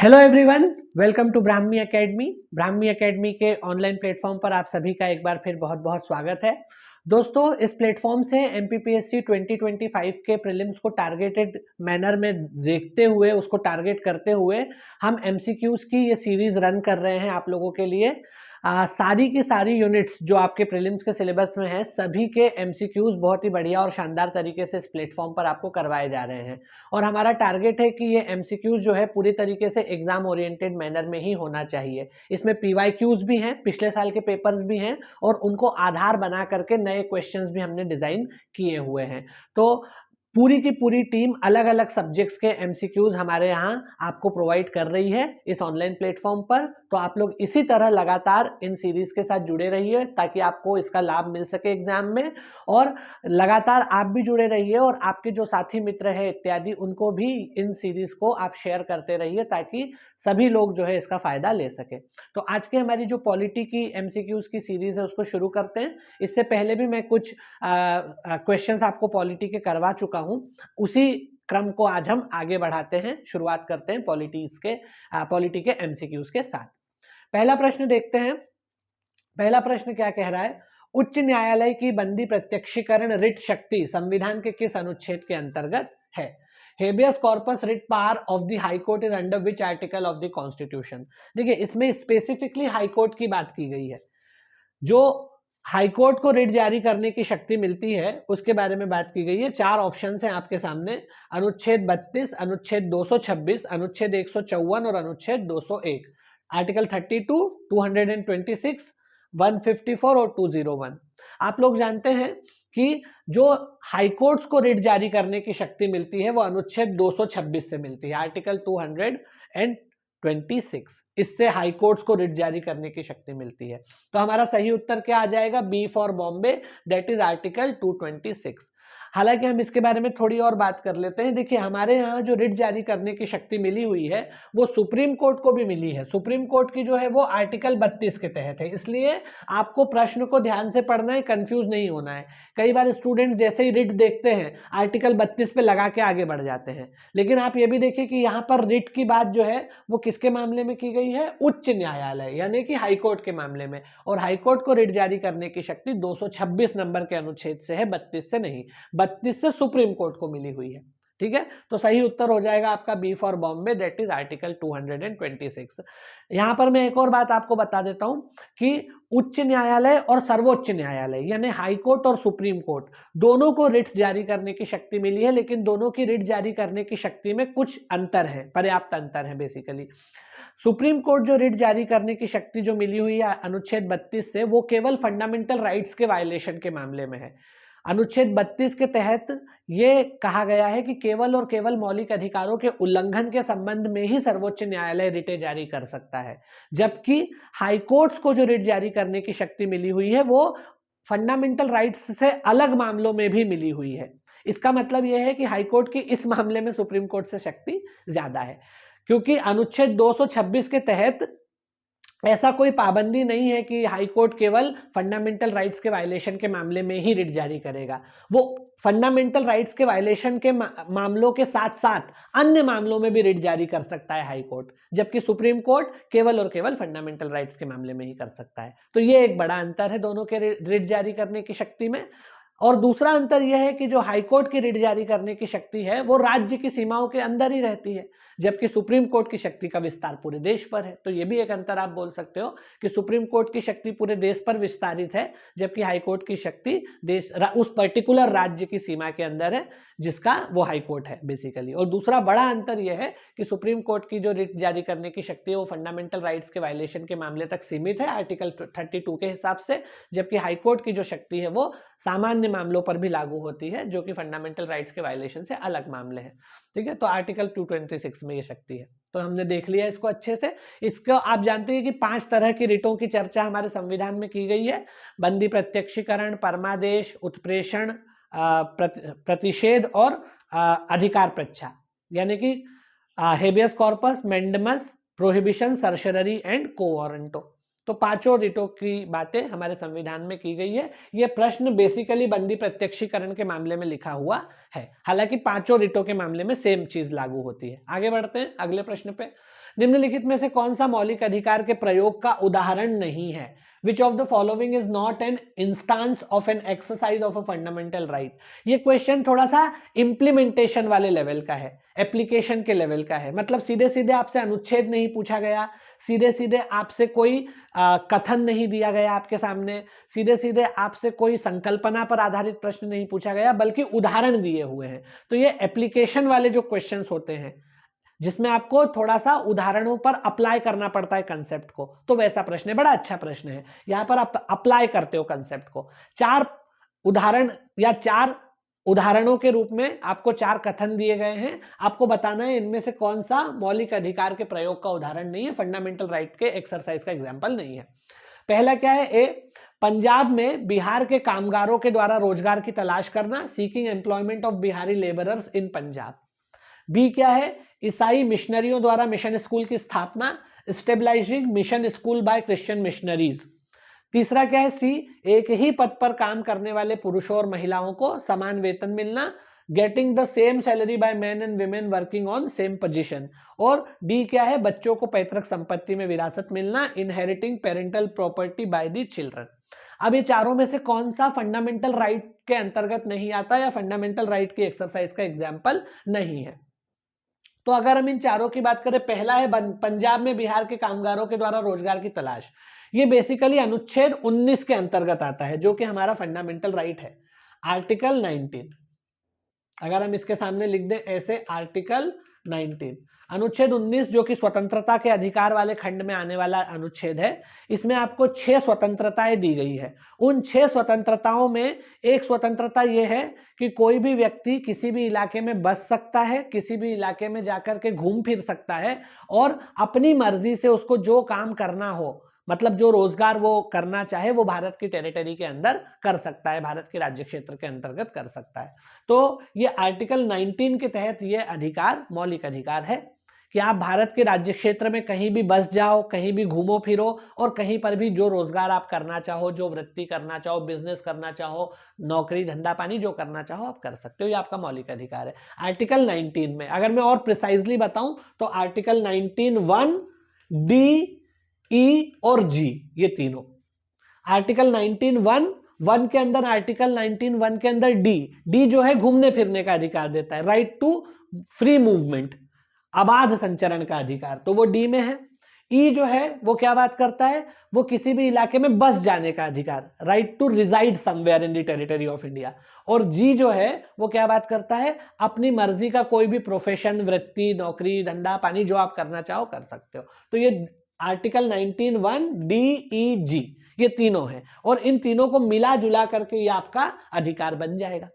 Hello everyone, welcome to Brahmi academy. Brahmi academy के online platform पर आप सभी का एक बार फिर बहुत बहुत स्वागत है। दोस्तों, इस प्लेटफॉर्म से एमपीपीएससी 2025 के प्रीलिम्स को टारगेटेड मैनर में देखते हुए, उसको टारगेट करते हुए हम एमसीक्यूज की ये सीरीज रन कर रहे हैं आप लोगों के लिए। सारी की सारी यूनिट्स जो आपके प्रीलिम्स के सिलेबस में है, सभी के एमसीक्यूज बहुत ही बढ़िया और शानदार तरीके से इस प्लेटफॉर्म पर आपको करवाए जा रहे हैं। और हमारा टारगेट है कि ये एमसीक्यूज जो है पूरी तरीके से एग्जाम ओरिएंटेड मैनर में ही होना चाहिए। इसमें पीवाईक्यूज भी हैं, पिछले साल के पेपर्स भी हैं और उनको आधार बना करके नए क्वेश्चंस भी हमने डिजाइन किए हुए हैं। तो पूरी की पूरी टीम अलग अलग सब्जेक्ट्स के एमसीक्यूज हमारे यहाँ आपको प्रोवाइड कर रही है इस ऑनलाइन प्लेटफॉर्म पर। तो आप लोग इसी तरह लगातार इन सीरीज के साथ जुड़े रहिए ताकि आपको इसका लाभ मिल सके एग्जाम में, और लगातार आप भी जुड़े रहिए और आपके जो साथी मित्र है इत्यादि उनको भी इन सीरीज को आप शेयर करते रहिए ताकि सभी लोग जो है इसका फायदा ले सके। तो आज के हमारी जो पॉलिटी की एमसीक्यूज की सीरीज है उसको शुरू करते हैं। इससे पहले भी मैं कुछ क्वेश्चंस आपको पॉलिटी के करवा चुका हूं, उसी क्रम को आज हम आगे बढ़ाते हैं। शुरुआत करते हैं पॉलिटी के एमसीक्यूज के साथ। पहला प्रश्न देखते हैं। पहला प्रश्न क्या कह रहा है? उच्च न्यायालय की बंदी प्रत्यक्षीकरण रिट शक्ति संविधान के किस अनुच्छेद के अंतर्गत है? Habeas corpus writ power of the high court is under which article of the constitution? देखिए, इसमें स्पेसिफिकली हाई कोर्ट की बात की गई है। जो हाईकोर्ट को रिट जारी करने की शक्ति मिलती है उसके बारे में बात की गई है। चार ऑप्शन हैं आपके सामने: अनुच्छेद 32, अनुच्छेद 226, अनुच्छेद 154 और अनुच्छेद 201। आर्टिकल 32, 226, 154 और 201। आप लोग जानते हैं कि जो हाईकोर्ट्स को रिट जारी करने की शक्ति मिलती है वो अनुच्छेद 226 से मिलती है, आर्टिकल 226। इससे हाई कोर्ट्स को रिट जारी करने की शक्ति मिलती है। तो हमारा सही उत्तर क्या आ जाएगा? B for Bombay, that is article 226। हालांकि हम इसके बारे में थोड़ी और बात कर लेते हैं। देखिए, हमारे यहाँ जो रिट जारी करने की शक्ति मिली हुई है वो सुप्रीम कोर्ट को भी मिली है। सुप्रीम कोर्ट की जो है वो आर्टिकल 32 के तहत है, इसलिए आपको प्रश्न को ध्यान से पढ़ना है, कंफ्यूज नहीं होना है। कई बार स्टूडेंट जैसे ही रिट देखते हैं आर्टिकल 32 पे लगा के आगे बढ़ जाते हैं, लेकिन आप ये भी देखिए कि यहाँ पर रिट की बात जो है वो किसके मामले में की गई है? उच्च न्यायालय यानी कि हाईकोर्ट के मामले में। और हाईकोर्ट को रिट जारी करने की शक्ति 226 नंबर के अनुच्छेद से है, 32 से नहीं। 32 से सुप्रीम कोर्ट को मिली हुई है। ठीक है, तो सही उत्तर हो जाएगा आपका B for Bombay, that is article 226। यहां पर मैं एक और बात आपको बता देता हूं कि उच्च न्यायालय और सर्वोच्च न्यायालय यानी हाई कोर्ट और सुप्रीम कोर्ट दोनों को रिट जारी करने की शक्ति मिली है, लेकिन दोनों की रिट जारी करने की शक्ति में कुछ अंतर है, पर्याप्त अंतर है। बेसिकली सुप्रीम कोर्ट जो रिट जारी करने की शक्ति जो मिली हुई है अनुच्छेद 32 से, वो केवल फंडामेंटल राइट्स के वायलेशन के मामले में है। अनुच्छेद 32 के तहत यह कहा गया है कि केवल और केवल मौलिक अधिकारों के उल्लंघन के संबंध में ही सर्वोच्च न्यायालय रिटें जारी कर सकता है, जबकि हाईकोर्ट्स को जो रिट जारी करने की शक्ति मिली हुई है वो फंडामेंटल राइट्स से अलग मामलों में भी मिली हुई है। इसका मतलब यह है कि हाईकोर्ट की इस मामले में सुप्रीम कोर्ट से शक्ति ज्यादा है, क्योंकि अनुच्छेद 226 के तहत ऐसा कोई पाबंदी नहीं है कि हाईकोर्ट केवल फंडामेंटल राइट्स के वायलेशन के मामले में ही रिट जारी करेगा। वो फंडामेंटल राइट्स के वायलेशन के मामलों के साथ साथ अन्य मामलों में भी रिट जारी कर सकता है हाईकोर्ट, जबकि सुप्रीम कोर्ट केवल और केवल फंडामेंटल राइट्स के मामले में ही कर सकता है। तो ये एक बड़ा अंतर है दोनों के रिट जारी करने की शक्ति में। और दूसरा अंतर यह है कि जो हाईकोर्ट की रिट जारी करने की शक्ति है वो राज्य की सीमाओं के अंदर ही रहती है, जबकि सुप्रीम कोर्ट की शक्ति का विस्तार पूरे देश पर है। तो ये भी एक अंतर आप बोल सकते हो कि सुप्रीम कोर्ट की शक्ति पूरे देश पर विस्तारित है, जबकि हाईकोर्ट की शक्ति उस पर्टिकुलर राज्य की सीमा के अंदर है जिसका वो हाईकोर्ट है बेसिकली। और दूसरा बड़ा अंतर यह है कि सुप्रीम कोर्ट की जो रिट जारी करने की शक्ति है वो फंडामेंटल राइट्स के वायलेशन के मामले तक सीमित है आर्टिकल 32 के हिसाब से, जबकि हाईकोर्ट की जो शक्ति है वो सामान्य मामलों पर भी लागू होती है जो कि फंडामेंटल राइट्स के वायलेशन से अलग मामले हैं। ठीक है, तो आर्टिकल 226 में ये शक्ति है। तो हमने देख लिया इसको अच्छे से। इसको आप जानते हैं कि 5 तरह की रिटों की चर्चा हमारे संविधान में की गई है: बंदी प्रत्यक्षीकरण, परमादेश, उत्प्रेषण, प्रतिषेध और अधिकार प्रच्छा, यानी कि habeas corpus, mandamus, prohibition, certiorari and quo warranto. तो पांचों रिटों की बातें हमारे संविधान में की गई है। यह प्रश्न बेसिकली बंदी प्रत्यक्षीकरण के मामले में लिखा हुआ है, हालांकि पांचों रिटों के मामले में सेम चीज लागू होती है। आगे बढ़ते हैं अगले प्रश्न पे। निम्नलिखित में से कौन सा मौलिक अधिकार के प्रयोग का उदाहरण नहीं है? Which of the following is not an instance of an exercise of a fundamental right? ये क्वेश्चन थोड़ा सा इंप्लीमेंटेशन वाले लेवल का है, एप्लीकेशन के लेवल का है। मतलब सीधे सीधे आपसे अनुच्छेद नहीं पूछा गया, सीधे सीधे आपसे कोई कथन नहीं दिया गया आपके सामने, सीधे सीधे आपसे कोई संकल्पना पर आधारित प्रश्न नहीं पूछा गया, बल्कि उदाहरण दिए हुए हैं। तो ये एप्लीकेशन वाले जो क्वेश्चंस होते हैं जिसमें आपको थोड़ा सा उदाहरणों पर अप्लाई करना पड़ता है कंसेप्ट को, तो वैसा प्रश्न है। बड़ा अच्छा प्रश्न है, यहां पर आप अप्लाई करते हो कंसेप्ट को। चार उदाहरण या चार उदाहरणों के रूप में आपको चार कथन दिए गए हैं, आपको बताना है इनमें से कौन सा मौलिक अधिकार के प्रयोग का उदाहरण नहीं है, फंडामेंटल राइट के एक्सरसाइज का एग्जाम्पल नहीं है। पहला क्या है? ए, पंजाब में बिहार के कामगारों के द्वारा रोजगार की तलाश करना, seeking employment of Bihari labourers in Punjab. B क्या है? ईसाई मिशनरियों द्वारा मिशन स्कूल की स्थापना, stabilising mission school by Christian missionaries. तीसरा क्या है? सी, एक ही पद पर काम करने वाले पुरुषों और महिलाओं को समान वेतन मिलना, getting the same salary by man and women working on same position. और डी क्या है? बच्चों को पैतृक संपत्ति में विरासत मिलना, inheriting parental property by the children. अब ये चारों में से कौन सा फंडामेंटल राइट के अंतर्गत नहीं आता या फंडामेंटल राइट की एक्सरसाइज का एग्जाम्पल नहीं है? तो अगर हम इन चारों की बात करें, पहला है पंजाब में बिहार के कामगारों के द्वारा रोजगार की तलाश। ये बेसिकली अनुच्छेद 19 के अंतर्गत आता है, जो कि हमारा फंडामेंटल राइट है, आर्टिकल 19। अगर हम इसके सामने लिख दें ऐसे, आर्टिकल 19, अनुच्छेद 19 जो कि स्वतंत्रता के अधिकार वाले खंड में आने वाला अनुच्छेद है, इसमें आपको 6 स्वतंत्रताएं दी गई है। उन 6 स्वतंत्रताओं में एक स्वतंत्रता यह है कि कोई भी व्यक्ति किसी भी इलाके में बस सकता है, किसी भी इलाके में जाकर के घूम फिर सकता है और अपनी मर्जी से उसको जो काम करना हो, मतलब जो रोजगार वो करना चाहे, वो भारत की टेरिटरी के अंदर कर सकता है, भारत के राज्य क्षेत्र के अंतर्गत कर सकता है। तो ये आर्टिकल 19 के तहत ये अधिकार मौलिक अधिकार है कि आप भारत के राज्य क्षेत्र में कहीं भी बस जाओ, कहीं भी घूमो फिरो और कहीं पर भी जो रोजगार आप करना चाहो, जो वृत्ति करना चाहो, बिजनेस करना चाहो, नौकरी धंधा पानी जो करना चाहो आप कर सकते हो, ये आपका मौलिक अधिकार है। आर्टिकल 19 में अगर मैं और प्रिसाइजली बताऊं तो आर्टिकल 19(1), डी, ई और जी, ये तीनों। आर्टिकल 19(1) के अंदर, आर्टिकल 19(1) के अंदर डी जो है घूमने फिरने का अधिकार देता है, राइट टू फ्री मूवमेंट, अबाध संचरण का अधिकार, तो वो डी में है। ई जो है वो क्या बात करता है? वो किसी भी इलाके में बस जाने का अधिकार, right to reside somewhere in the territory of India. और जी जो है वो क्या बात करता है? अपनी मर्जी का कोई भी प्रोफेशन, वृत्ति, नौकरी धंधा पानी जो आप करना चाहो कर सकते हो। तो ये आर्टिकल 19(1), डी, ई, जी, ये तीनों हैं और इन तीनों को मिला जुला करके ये आपका अधिकार बन जाएगा,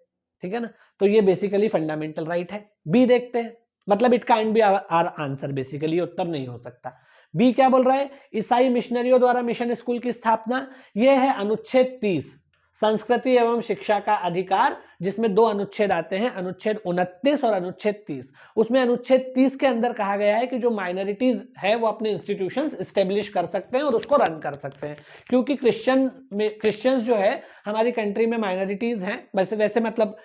ठीक है ना। तो ये बेसिकली फंडामेंटल राइट है। बी देखते हैं, मतलब it kind be our answer, basically उत्तर नहीं हो सकता। बी क्या बोल रहा है? ईसाई मिशनरियों द्वारा मिशन स्कूल की स्थापना, यह है अनुच्छेद 30, संस्कृति एवं शिक्षा का अधिकार, जिसमें दो अनुच्छेद आते हैं, अनुच्छेद 29 और अनुच्छेद 30। उसमें अनुच्छेद 30 के अंदर कहा गया है कि जो माइनॉरिटीज है वो अपने इंस्टीट्यूशंस एस्टेब्लिश कर सकते हैं और उसको रन कर सकते हैं, क्योंकि क्रिश्चियंस जो है हमारी कंट्री में माइनॉरिटीज हैं। वैसे मतलब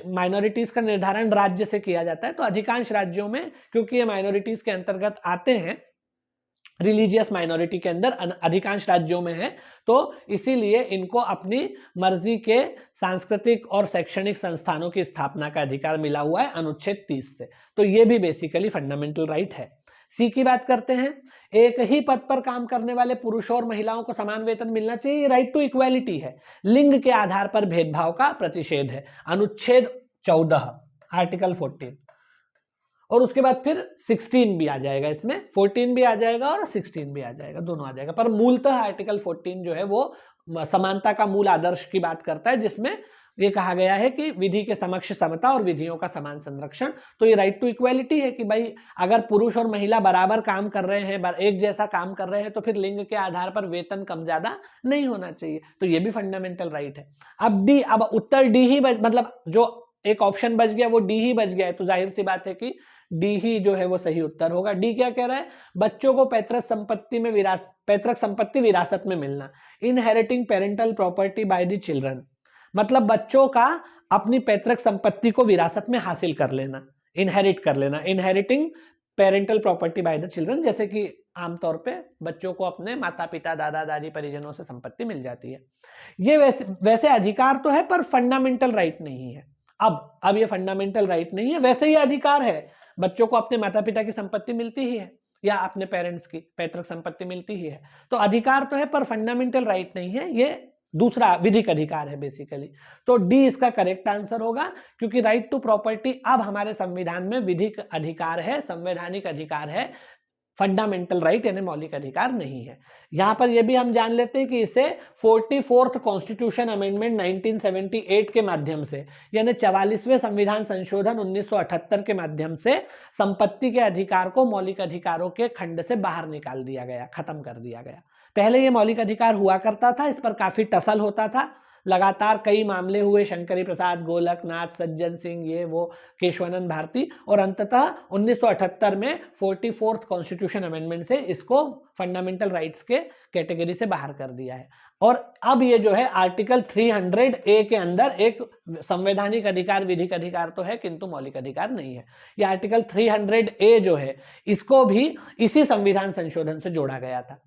माइनॉरिटीज का निर्धारण राज्य से किया जाता है, तो अधिकांश राज्यों में क्योंकि ये माइनॉरिटीज के अंतर्गत आते हैं, रिलीजियस माइनॉरिटी के अंदर अधिकांश राज्यों में है, तो इसीलिए इनको अपनी मर्जी के सांस्कृतिक और शैक्षणिक संस्थानों की स्थापना का अधिकार मिला हुआ है अनुच्छेद 30 से। तो ये भी बेसिकली फंडामेंटल राइट है। सी की बात करते हैं, एक ही पद पर काम करने वाले पुरुषों और महिलाओं को समान वेतन मिलना चाहिए, राइट टू इक्वालिटी है। लिंग के आधार पर भेदभाव का प्रतिषेध है, अनुच्छेद 14, आर्टिकल 14। और उसके बाद फिर 16 भी आ जाएगा, इसमें 14 भी आ जाएगा और 16 भी आ जाएगा, दोनों आ जाएगा। पर मूलतः आर्टिकल 14 जो है वो समानता का मूल आदर्श की बात करता है, जिसमें ये कहा गया है कि विधि के समक्ष समता और विधियों का समान संरक्षण। तो ये राइट टू इक्वालिटी है कि भाई अगर पुरुष और महिला बराबर काम कर रहे हैं, एक जैसा काम कर रहे हैं, तो फिर लिंग के आधार पर वेतन कम ज्यादा नहीं होना चाहिए। तो ये भी फंडामेंटल राइट है। अब उत्तर डी ही मतलब जो एक ऑप्शन बच गया वो डी ही बच गया है, तो जाहिर सी बात है कि डी ही जो है वो सही उत्तर होगा। डी क्या कह रहा है, बच्चों को पैतृक संपत्ति विरासत में मिलना, inheriting parental property by the children, मतलब बच्चों का अपनी पैतृक संपत्ति को विरासत में हासिल कर लेना, इनहेरिट कर लेना, inheriting parental property by the children, जैसे कि आमतौर पे बच्चों को अपने माता पिता दादा दादी परिजनों से संपत्ति मिल जाती है। ये वैसे अधिकार तो है पर फंडामेंटल राइट नहीं है। अब ये फंडामेंटल राइट नहीं है, वैसे ही अधिकार है, बच्चों को अपने माता पिता की संपत्ति मिलती ही है या अपने पेरेंट्स की पैतृक संपत्ति मिलती ही है, तो अधिकार तो है पर फंडामेंटल राइट नहीं है, ये दूसरा विधिक अधिकार है बेसिकली। तो डी इसका करेक्ट आंसर होगा, क्योंकि राइट टू प्रॉपर्टी अब हमारे संविधान में विधिक अधिकार है, संवैधानिक अधिकार है, फंडामेंटल राइट यानी मौलिक अधिकार नहीं है। यहां पर यह भी हम जान लेते हैं कि इसे 44th कॉन्स्टिट्यूशन अमेंडमेंट 1978 के माध्यम से, यानी 44वें संविधान संशोधन 1978 के माध्यम से संपत्ति के अधिकार को मौलिक अधिकारों के खंड से बाहर निकाल दिया गया, खत्म कर दिया गया। पहले ये मौलिक अधिकार हुआ करता था, इस पर काफी टसल होता था, लगातार कई मामले हुए, शंकरी प्रसाद, गोलकनाथ, सज्जन सिंह, ये वो, केशवानंद भारती, और अंततः 1978 में 44th कॉन्स्टिट्यूशन अमेंडमेंट से इसको फंडामेंटल राइट्स के कैटेगरी से बाहर कर दिया है। और अब ये जो है आर्टिकल 300A के अंदर एक संवैधानिक अधिकार, विधिक अधिकार तो है किंतु मौलिक अधिकार नहीं है। ये आर्टिकल 300A जो है इसको भी इसी संविधान संशोधन से जोड़ा गया था।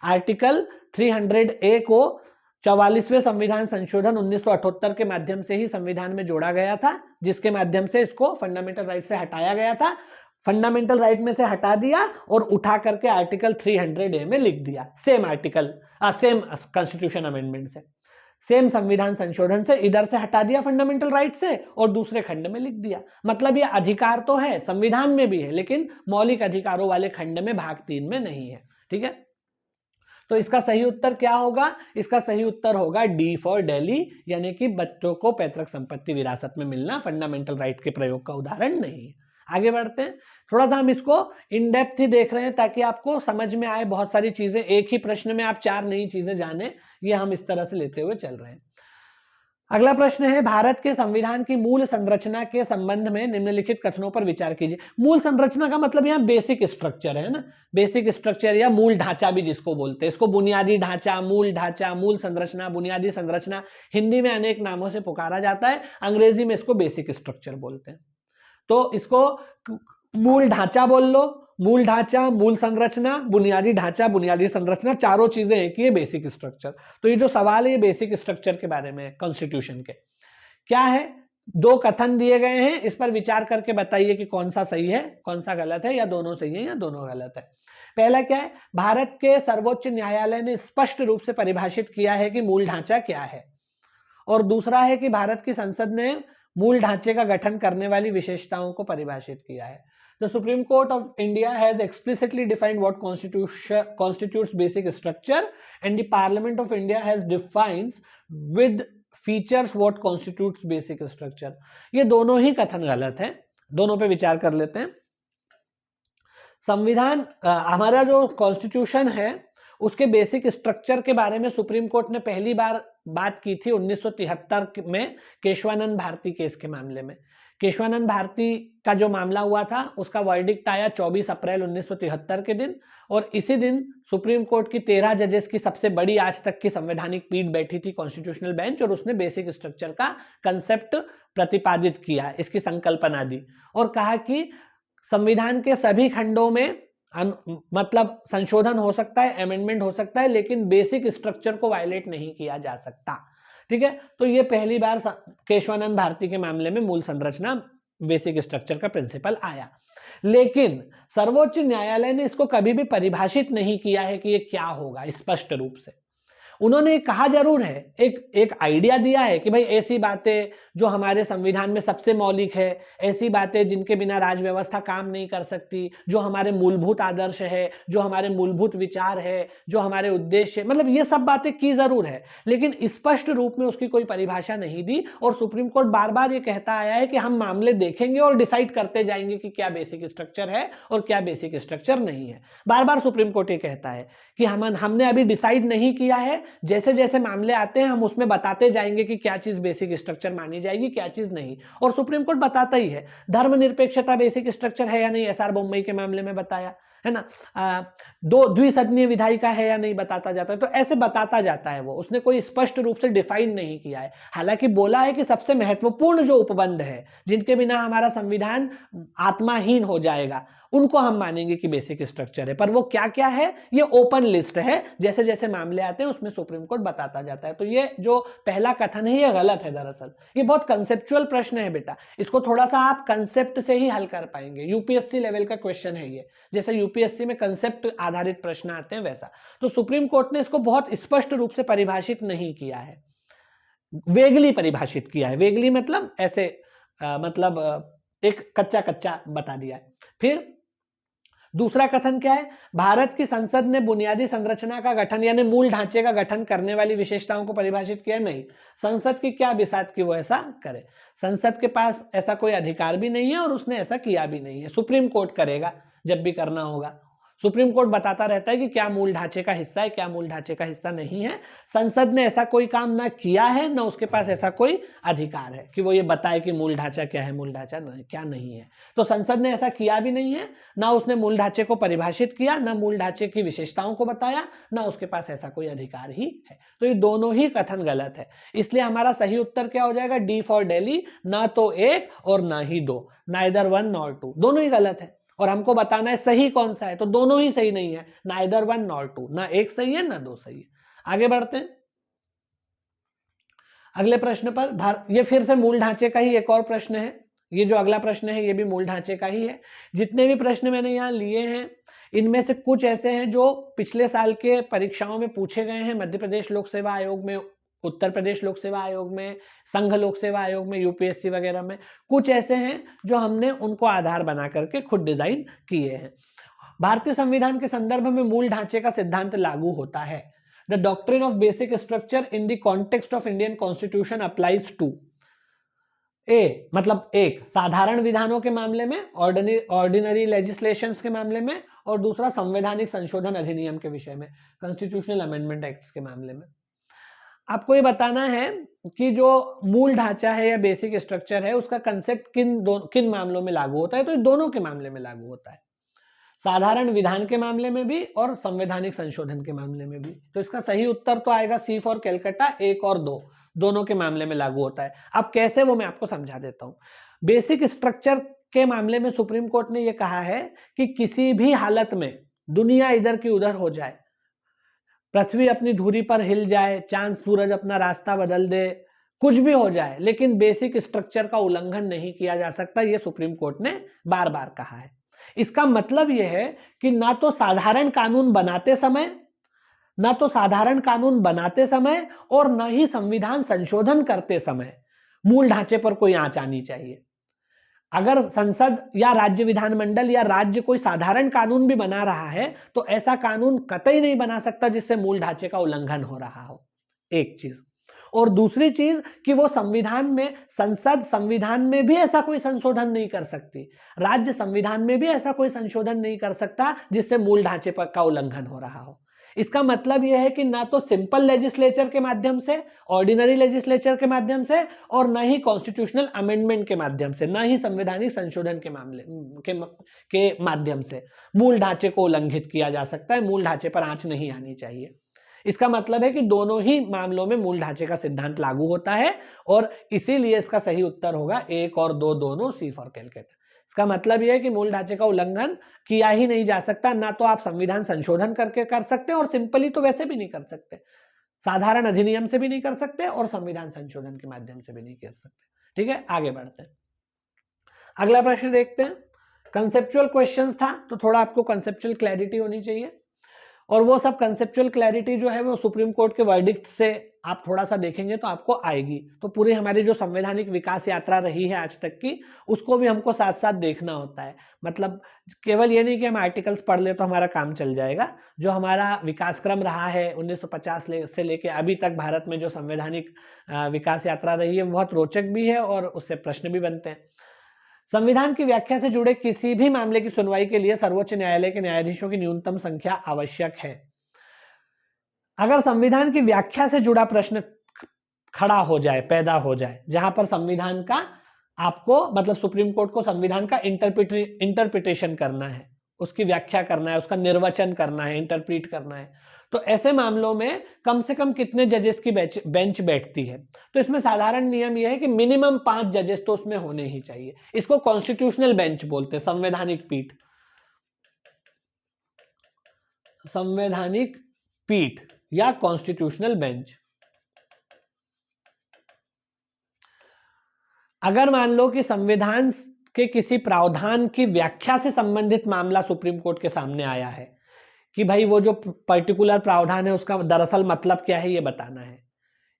आर्टिकल 300A को 44वें संविधान संशोधन 1978 के माध्यम से ही संविधान में जोड़ा गया था, जिसके माध्यम से इसको फंडामेंटल राइट से हटाया गया था। फंडामेंटल राइट में से हटा दिया और उठा करके आर्टिकल 300A में लिख दिया, same article, same constitution amendment से, सेम संविधान संशोधन से इधर से हटा दिया फंडामेंटल राइट से और दूसरे खंड में लिख दिया। मतलब ये अधिकार तो है, संविधान में भी है, लेकिन मौलिक अधिकारों वाले खंड में भाग 3 में नहीं है। ठीक है, तो इसका सही उत्तर क्या होगा? इसका सही उत्तर होगा डी फॉर दिल्ली, यानी कि बच्चों को पैतृक संपत्ति विरासत में मिलना फंडामेंटल राइट के प्रयोग का उदाहरण नहीं है। आगे बढ़ते हैं, थोड़ा सा हम इसको इन डेप्थ ही देख रहे हैं ताकि आपको समझ में आए बहुत सारी चीजें, एक ही प्रश्न में आप 4 नई चीजें जाने, ये हम इस तरह से लेते हुए चल रहे हैं। अगला प्रश्न है, भारत के संविधान की मूल संरचना के संबंध में निम्नलिखित कथनों पर विचार कीजिए। मूल संरचना का मतलब यहाँ बेसिक स्ट्रक्चर है ना, बेसिक स्ट्रक्चर या मूल ढांचा भी जिसको बोलते हैं, इसको बुनियादी ढांचा, मूल संरचना, बुनियादी संरचना, हिंदी में अनेक नामों से पुकारा जाता है, अंग्रेजी में इसको बेसिक स्ट्रक्चर बोलते हैं। तो इसको मूल ढांचा बोल लो, मूल ढांचा, मूल संरचना, बुनियादी ढांचा, बुनियादी संरचना, चारों चीजें एक ही है, बेसिक स्ट्रक्चर। तो ये जो सवाल है ये बेसिक स्ट्रक्चर के बारे में, कॉन्स्टिट्यूशन के क्या है, 2 कथन दिए गए हैं, इस पर विचार करके बताइए कि कौन सा सही है कौन सा गलत है, या दोनों सही है या दोनों गलत है। पहला क्या है, भारत के सर्वोच्च न्यायालय ने स्पष्ट रूप से परिभाषित किया है कि मूल ढांचा क्या है, और दूसरा है कि भारत की संसद ने मूल ढांचे का गठन करने वाली विशेषताओं को परिभाषित किया है। The Supreme Court of India has explicitly defined what constitutes basic structure, and the Parliament of India has defined with features what constitutes basic structure. ये दोनों ही कथन गलत हैं, दोनों पे विचार कर लेते हैं। संविधान, हमारा जो कॉन्स्टिट्यूशन है उसके बेसिक स्ट्रक्चर के बारे में सुप्रीम कोर्ट ने पहली बार बात की थी 1973 में केशवानंद भारती केस के मामले में। केशवानंद भारती का जो मामला हुआ था उसका वर्डिक्ट आया 24 अप्रैल 1973 के दिन, और इसी दिन सुप्रीम कोर्ट की 13 जजेस की सबसे बड़ी आज तक की संवैधानिक पीठ बैठी थी, कॉन्स्टिट्यूशनल बेंच, और उसने बेसिक स्ट्रक्चर का कंसेप्ट प्रतिपादित किया, इसकी संकल्पना दी और कहा कि संविधान के सभी खंडों में मतलब संशोधन हो सकता है, अमेंडमेंट हो सकता है, लेकिन बेसिक स्ट्रक्चर को वायलेट नहीं किया जा सकता। ठीक है, तो ये पहली बार केशवानंद भारती के मामले में मूल संरचना, बेसिक स्ट्रक्चर का प्रिंसिपल आया। लेकिन सर्वोच्च न्यायालय ने इसको कभी भी परिभाषित नहीं किया है कि ये क्या होगा स्पष्ट रूप से। उन्होंने कहा जरूर है, एक आइडिया दिया है कि भाई ऐसी बातें जो हमारे संविधान में सबसे मौलिक है, ऐसी बातें जिनके बिना राज व्यवस्था काम नहीं कर सकती, जो हमारे मूलभूत आदर्श है, जो हमारे मूलभूत विचार है, जो हमारे उद्देश्य, मतलब ये सब बातें की जरूर है, लेकिन स्पष्ट रूप में उसकी कोई परिभाषा नहीं दी। और सुप्रीम कोर्ट बार बार ये कहता आया है कि हम मामले देखेंगे और डिसाइड करते जाएंगे कि क्या बेसिक स्ट्रक्चर है और क्या बेसिक स्ट्रक्चर नहीं है। बार बार सुप्रीम कोर्ट ये कहता है कि हमने अभी डिसाइड नहीं किया है, जैसे जैसे मामले आते हैं हम उसमें बताते जाएंगे कि क्या चीज बेसिक स्ट्रक्चर मानी जाएगी, क्या चीज नहीं, और सुप्रीम कोर्ट बताता ही है। धर्मनिरपेक्षता बेसिक स्ट्रक्चर है या नहीं, एसआर बोम्मई के मामले में बताया है ना। दो द्विसदनीय विधायिका है या नहीं बताता जाता है। तो ऐसे बताता जाता है वो, उसने कोई स्पष्ट रूप से डिफाइन नहीं किया है। हालांकि बोला है कि सबसे महत्वपूर्ण जो उपबंध है, जिनके बिना हमारा संविधान आत्माहीन हो जाएगा, उनको हम मानेंगे कि बेसिक स्ट्रक्चर है। पर वो क्या क्या है, ये ओपन लिस्ट है, जैसे जैसे मामले आते हैं उसमें सुप्रीम कोर्ट बताता जाता है। तो ये जो पहला कथन है ये गलत है। दरअसल ये बहुत कंसेप्चुअल प्रश्न है बेटा, इसको थोड़ा सा आप कंसेप्ट से ही हल कर पाएंगे। यूपीएससी लेवल का क्वेश्चन है ये, जैसे यूपीएससी में कंसेप्ट आधारित प्रश्न आते हैं वैसा। तो सुप्रीम कोर्ट ने इसको बहुत स्पष्ट रूप से परिभाषित नहीं किया है, वेगली परिभाषित किया है। वेगली मतलब ऐसे एक कच्चा कच्चा बता दिया है। फिर दूसरा कथन क्या है, भारत की संसद ने बुनियादी संरचना का गठन यानी मूल ढांचे का गठन करने वाली विशेषताओं को परिभाषित किया। नहीं, संसद की क्या बिसात की वो ऐसा करे, संसद के पास ऐसा कोई अधिकार भी नहीं है और उसने ऐसा किया भी नहीं है। सुप्रीम कोर्ट करेगा जब भी करना होगा। सुप्रीम कोर्ट बताता रहता है कि क्या मूल ढांचे का हिस्सा है, क्या मूल ढांचे का हिस्सा नहीं है। संसद ने ऐसा कोई काम ना किया है, ना उसके पास ऐसा कोई अधिकार है कि वो ये बताए कि मूल ढांचा क्या है, मूल ढांचा क्या नहीं है। तो संसद ने ऐसा किया भी नहीं है, ना उसने मूल ढांचे को परिभाषित किया, ना मूल ढांचे की विशेषताओं को बताया, ना उसके पास ऐसा कोई अधिकार ही है। तो ये दोनों ही कथन गलत है। इसलिए हमारा सही उत्तर क्या हो जाएगा, डी फॉर दिल्ली, ना तो एक और ना ही दो, नाइदर वन नॉर टू, दोनों ही गलत है। और हमको बताना है सही कौन सा है, तो दोनों ही सही नहीं है, नाइदर वन नॉर टू, ना एक सही है ना दो सही है। आगे बढ़ते हैं अगले प्रश्न पर। ये फिर से मूल ढांचे का ही एक और प्रश्न है। ये जो अगला प्रश्न है ये भी मूल ढांचे का ही है। जितने भी प्रश्न मैंने यहाँ लिए हैं इनमें से कुछ ऐसे हैं जो पिछले साल के परीक्षाओं में पूछे गए हैं, मध्य प्रदेश लोक सेवा आयोग में, उत्तर प्रदेश लोक सेवा आयोग में, संघ लोक सेवा आयोग में, यूपीएससी वगैरह में। कुछ ऐसे हैं जो हमने उनको आधार बना करके खुद डिजाइन किए हैं। भारतीय संविधान के संदर्भ में मूल ढांचे का सिद्धांत लागू होता है। The doctrine of basic structure in the context of Indian Constitution applies to a, मतलब एक साधारण विधानों के मामले में, ऑर्डिनरी लेजिस्लेशंस के मामले में, और दूसरा संवैधानिक संशोधन अधिनियम के विषय में, कॉन्स्टिट्यूशनल अमेंडमेंट एक्ट्स के मामले में। आपको ये बताना है कि जो मूल ढांचा है या बेसिक स्ट्रक्चर है उसका कंसेप्ट किन मामलों में लागू होता है। तो दोनों के मामले में लागू होता है, साधारण विधान के मामले में भी और संवैधानिक संशोधन के मामले में भी। तो इसका सही उत्तर तो आएगा सी फॉर कैलकाटा, एक और दो, दोनों के मामले में लागू होता है। अब कैसे वो मैं आपको समझा देता हूं। बेसिक स्ट्रक्चर के मामले में सुप्रीम कोर्ट ने यह कहा है कि किसी भी हालत में दुनिया इधर की उधर हो जाए, पृथ्वी अपनी धुरी पर हिल जाए, चांद सूरज अपना रास्ता बदल दे, कुछ भी हो जाए, लेकिन बेसिक स्ट्रक्चर का उल्लंघन नहीं किया जा सकता, यह सुप्रीम कोर्ट ने बार बार कहा है। इसका मतलब यह है कि ना तो साधारण कानून बनाते समय और न ही संविधान संशोधन करते समय मूल ढांचे पर कोई आंच आनी चाहिए। अगर संसद या राज्य विधानमंडल या राज्य कोई साधारण कानून भी बना रहा है तो ऐसा कानून कतई नहीं बना सकता जिससे मूल ढांचे का उल्लंघन हो रहा हो, एक चीज। और दूसरी चीज कि वो संसद संविधान में भी ऐसा कोई संशोधन नहीं कर सकती, राज्य संविधान में भी ऐसा कोई संशोधन नहीं कर सकता जिससे मूल ढांचे पर का उल्लंघन हो रहा हो। इसका मतलब यह है कि ना तो सिंपल लेजिस्लेचर के माध्यम से, ऑर्डिनरी लेजिस्लेचर के माध्यम से, और ना ही कॉन्स्टिट्यूशनल अमेंडमेंट के माध्यम से, ना ही संवैधानिक संशोधन के माध्यम से मूल ढांचे को उल्लंघित किया जा सकता है, मूल ढांचे पर आंच नहीं आनी चाहिए। इसका मतलब है कि दोनों ही मामलों में मूल ढांचे का सिद्धांत लागू होता है और इसीलिए इसका सही उत्तर होगा एक और दो, दोनों, सी फॉर कैलकाटा। इसका मतलब यह है कि मूल ढांचे का उल्लंघन किया ही नहीं जा सकता, ना तो आप संविधान संशोधन करके कर सकते हैं और सिंपली तो वैसे भी नहीं कर सकते, साधारण अधिनियम से भी नहीं कर सकते और संविधान संशोधन के माध्यम से भी नहीं कर सकते। ठीक है, आगे बढ़ते हैं। अगला प्रश्न देखते हैं। कंसेप्चुअल क्वेश्चंस था तो थोड़ा आपको कंसेप्चुअल क्लैरिटी होनी चाहिए, और वो सब कंसेप्चुअल क्लैरिटी जो है वो सुप्रीम कोर्ट के वर्डिक्ट से आप थोड़ा सा देखेंगे तो आपको आएगी। तो पूरी हमारी जो संवैधानिक विकास यात्रा रही है आज तक की, उसको भी हमको साथ साथ देखना होता है। मतलब केवल ये नहीं कि हम आर्टिकल्स पढ़ ले तो हमारा काम चल जाएगा। जो हमारा विकास क्रम रहा है 1950 से लेके अभी तक भारत में जो संवैधानिक विकास यात्रा रही है बहुत रोचक भी है और उससे प्रश्न भी बनते हैं। संविधान की व्याख्या से जुड़े किसी भी मामले की सुनवाई के लिए सर्वोच्च न्यायालय के न्यायाधीशों की न्यूनतम संख्या आवश्यक है। अगर संविधान की व्याख्या से जुड़ा प्रश्न खड़ा हो जाए, पैदा हो जाए, जहां पर संविधान का आपको मतलब सुप्रीम कोर्ट को संविधान का इंटरप्रिटेशन करना है, उसकी व्याख्या करना है, उसका निर्वचन करना है, इंटरप्रीट करना है, तो ऐसे मामलों में कम से कम कितने जजेस की बेंच बैठती है? तो इसमें साधारण नियम यह है कि मिनिमम 5 जजेस तो उसमें होने ही चाहिए। इसको कॉन्स्टिट्यूशनल बेंच बोलते हैं, संवैधानिक पीठ, संवैधानिक पीठ या कॉन्स्टिट्यूशनल बेंच। अगर मान लो कि संविधान के किसी प्रावधान की व्याख्या से संबंधित मामला सुप्रीम कोर्ट के सामने आया है कि भाई वो जो पर्टिकुलर प्रावधान है उसका दरअसल मतलब क्या है, ये बताना है।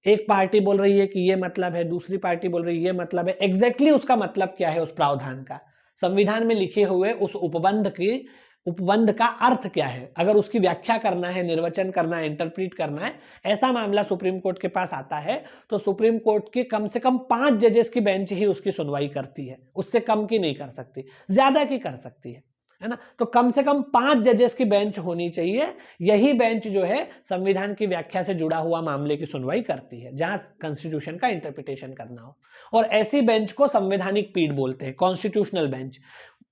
एक पार्टी बोल रही है कि ये मतलब है, दूसरी पार्टी बोल रही है ये मतलब है, एग्जैक्टली उसका मतलब क्या है उस प्रावधान का, संविधान में लिखे हुए उस उपबंध का अर्थ क्या है, अगर उसकी व्याख्या करना है, निर्वचन करना है, इंटरप्रीट करना है, ऐसा मामला सुप्रीम कोर्ट के पास आता है तो सुप्रीम कोर्ट की कम से कम 5 जजेस की बेंच ही उसकी सुनवाई करती है, उससे कम की नहीं कर सकती, ज्यादा की कर सकती है ना। तो कम से कम 5 जजेस की बेंच होनी चाहिए। यही बेंच जो है संविधान की व्याख्या से जुड़ा हुआ मामले की सुनवाई करती है, जहां कॉन्स्टिट्यूशन का इंटरप्रिटेशन करना हो, और ऐसी बेंच को संवैधानिक पीठ बोलते हैं, कॉन्स्टिट्यूशनल बेंच।